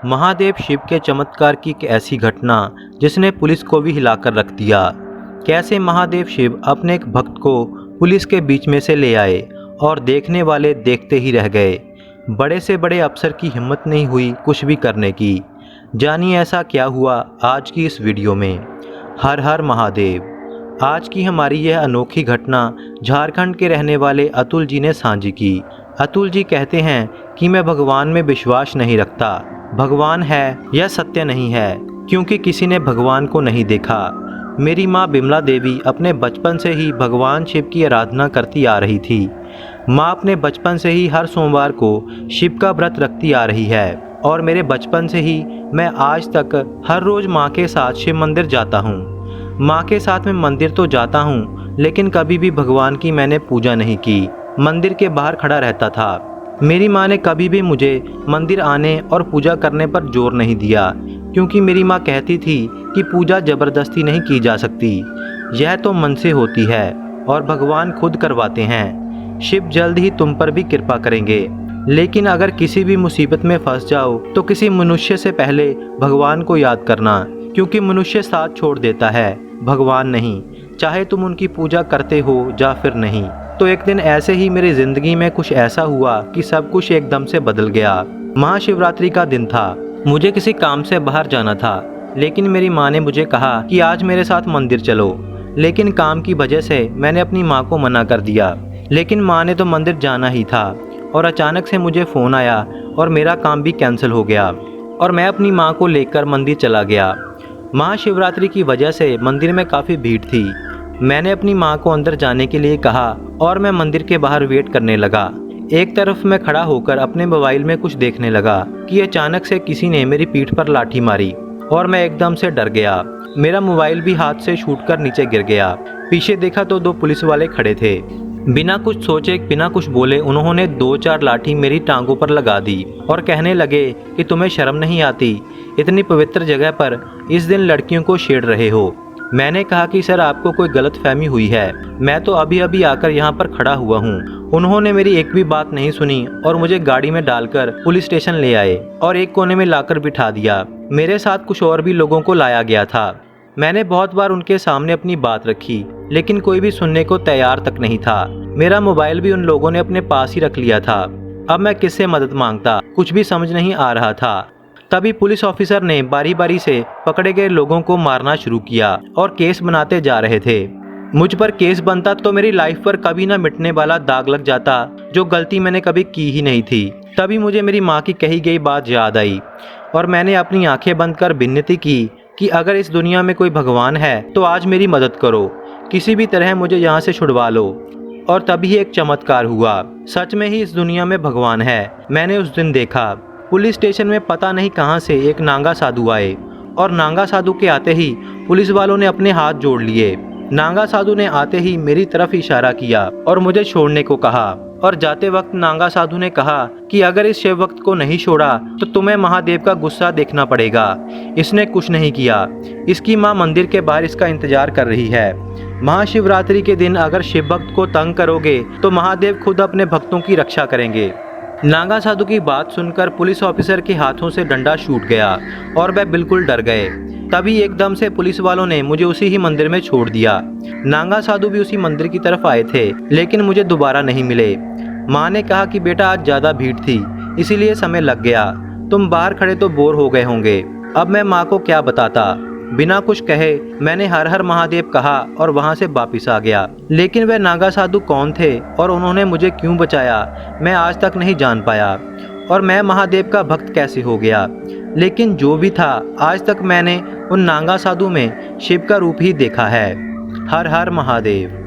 महादेव शिव के चमत्कार की एक ऐसी घटना जिसने पुलिस को भी हिलाकर रख दिया। कैसे महादेव शिव अपने एक भक्त को पुलिस के बीच में से ले आए और देखने वाले देखते ही रह गए। बड़े से बड़े अफसर की हिम्मत नहीं हुई कुछ भी करने की। जानिए ऐसा क्या हुआ आज की इस वीडियो में। हर हर महादेव। आज की हमारी यह अनोखी घटना झारखंड के रहने वाले अतुल जी ने साझी की। अतुल जी कहते हैं कि मैं भगवान में विश्वास नहीं रखता। भगवान है यह सत्य नहीं है, क्योंकि किसी ने भगवान को नहीं देखा। मेरी माँ बिमला देवी अपने बचपन से ही भगवान शिव की आराधना करती आ रही थी। माँ अपने बचपन से ही हर सोमवार को शिव का व्रत रखती आ रही है और मेरे बचपन से ही मैं आज तक हर रोज़ माँ के साथ शिव मंदिर जाता हूँ। माँ के साथ मैं मंदिर तो जाता हूँ, लेकिन कभी भी भगवान की मैंने पूजा नहीं की। मंदिर के बाहर खड़ा रहता था। मेरी माँ ने कभी भी मुझे मंदिर आने और पूजा करने पर जोर नहीं दिया, क्योंकि मेरी माँ कहती थी कि पूजा ज़बरदस्ती नहीं की जा सकती, यह तो मन से होती है और भगवान खुद करवाते हैं। शिव जल्द ही तुम पर भी कृपा करेंगे, लेकिन अगर किसी भी मुसीबत में फंस जाओ तो किसी मनुष्य से पहले भगवान को याद करना, क्योंकि मनुष्य साथ छोड़ देता है, भगवान नहीं, चाहे तुम उनकी पूजा करते हो या फिर नहीं। तो एक दिन ऐसे ही मेरी ज़िंदगी में कुछ ऐसा हुआ कि सब कुछ एकदम से बदल गया। महाशिवरात्रि का दिन था। मुझे किसी काम से बाहर जाना था, लेकिन मेरी माँ ने मुझे कहा कि आज मेरे साथ मंदिर चलो। लेकिन काम की वजह से मैंने अपनी माँ को मना कर दिया। लेकिन माँ ने तो मंदिर जाना ही था और अचानक से मुझे फ़ोन आया और मेरा काम भी कैंसिल हो गया और मैं अपनी माँ को लेकर मंदिर चला गया। महाशिवरात्रि की वजह से मंदिर में काफ़ी भीड़ थी। मैंने अपनी माँ को अंदर जाने के लिए कहा और मैं मंदिर के बाहर वेट करने लगा। एक तरफ मैं खड़ा होकर अपने मोबाइल में कुछ देखने लगा कि अचानक से किसी ने मेरी पीठ पर लाठी मारी और मैं एकदम से डर गया। मेरा मोबाइल भी हाथ से छूटकर नीचे गिर गया। पीछे देखा तो 2 पुलिस वाले खड़े थे। बिना कुछ सोचे बिना कुछ बोले उन्होंने 2-4 लाठी मेरी टांगों पर लगा दी और कहने लगे कि तुम्हें शर्म नहीं आती, इतनी पवित्र जगह पर इस दिन लड़कियों को छेड़ रहे हो। मैंने कहा कि सर आपको कोई गलतफहमी हुई है, मैं तो अभी अभी आकर यहाँ पर खड़ा हुआ हूँ। उन्होंने मेरी एक भी बात नहीं सुनी और मुझे गाड़ी में डालकर पुलिस स्टेशन ले आए और एक कोने में लाकर बिठा दिया। मेरे साथ कुछ और भी लोगों को लाया गया था। मैंने बहुत बार उनके सामने अपनी बात रखी, लेकिन कोई भी सुनने को तैयार तक नहीं था। मेरा मोबाइल भी उन लोगों ने अपने पास ही रख लिया था। अब मैं किससे मदद मांगता, कुछ भी समझ नहीं आ रहा था। तभी पुलिस ऑफिसर ने बारी बारी से पकड़े गए लोगों को मारना शुरू किया और केस बनाते जा रहे थे। मुझ पर केस बनता तो मेरी लाइफ पर कभी ना मिटने वाला दाग लग जाता, जो गलती मैंने कभी की ही नहीं थी। तभी मुझे मेरी माँ की कही गई बात याद आई और मैंने अपनी आंखें बंद कर विनती की कि अगर इस दुनिया में कोई भगवान है तो आज मेरी मदद करो, किसी भी तरह मुझे यहाँ से छुड़वा लो। और तभी एक चमत्कार हुआ। सच में ही इस दुनिया में भगवान है। मैंने उस दिन देखा पुलिस स्टेशन में पता नहीं कहां से एक नांगा साधु आए और नांगा साधु के आते ही पुलिस वालों ने अपने हाथ जोड़ लिए। नांगा साधु ने आते ही मेरी तरफ इशारा किया और मुझे छोड़ने को कहा और जाते वक्त नांगा साधु ने कहा कि अगर इस शिव भक्त को नहीं छोड़ा तो तुम्हें महादेव का गुस्सा देखना पड़ेगा। इसने कुछ नहीं किया। इसकी माँ मंदिर के बाहर इसका इंतजार कर रही है। महाशिवरात्रि के दिन अगर शिव भक्त को तंग करोगे तो महादेव खुद अपने भक्तों की रक्षा करेंगे। नांगा साधु की बात सुनकर पुलिस ऑफिसर के हाथों से डंडा छूट गया और वह बिल्कुल डर गए। तभी एकदम से पुलिस वालों ने मुझे उसी ही मंदिर में छोड़ दिया। नांगा साधु भी उसी मंदिर की तरफ आए थे, लेकिन मुझे दोबारा नहीं मिले। माँ ने कहा कि बेटा आज ज़्यादा भीड़ थी, इसीलिए समय लग गया, तुम बाहर खड़े तो बोर हो गए होंगे। अब मैं माँ को क्या बताता। बिना कुछ कहे मैंने हर हर महादेव कहा और वहां से वापिस आ गया। लेकिन वह नागा साधु कौन थे और उन्होंने मुझे क्यों बचाया, मैं आज तक नहीं जान पाया और मैं महादेव का भक्त कैसे हो गया। लेकिन जो भी था, आज तक मैंने उन नागा साधु में शिव का रूप ही देखा है। हर हर महादेव।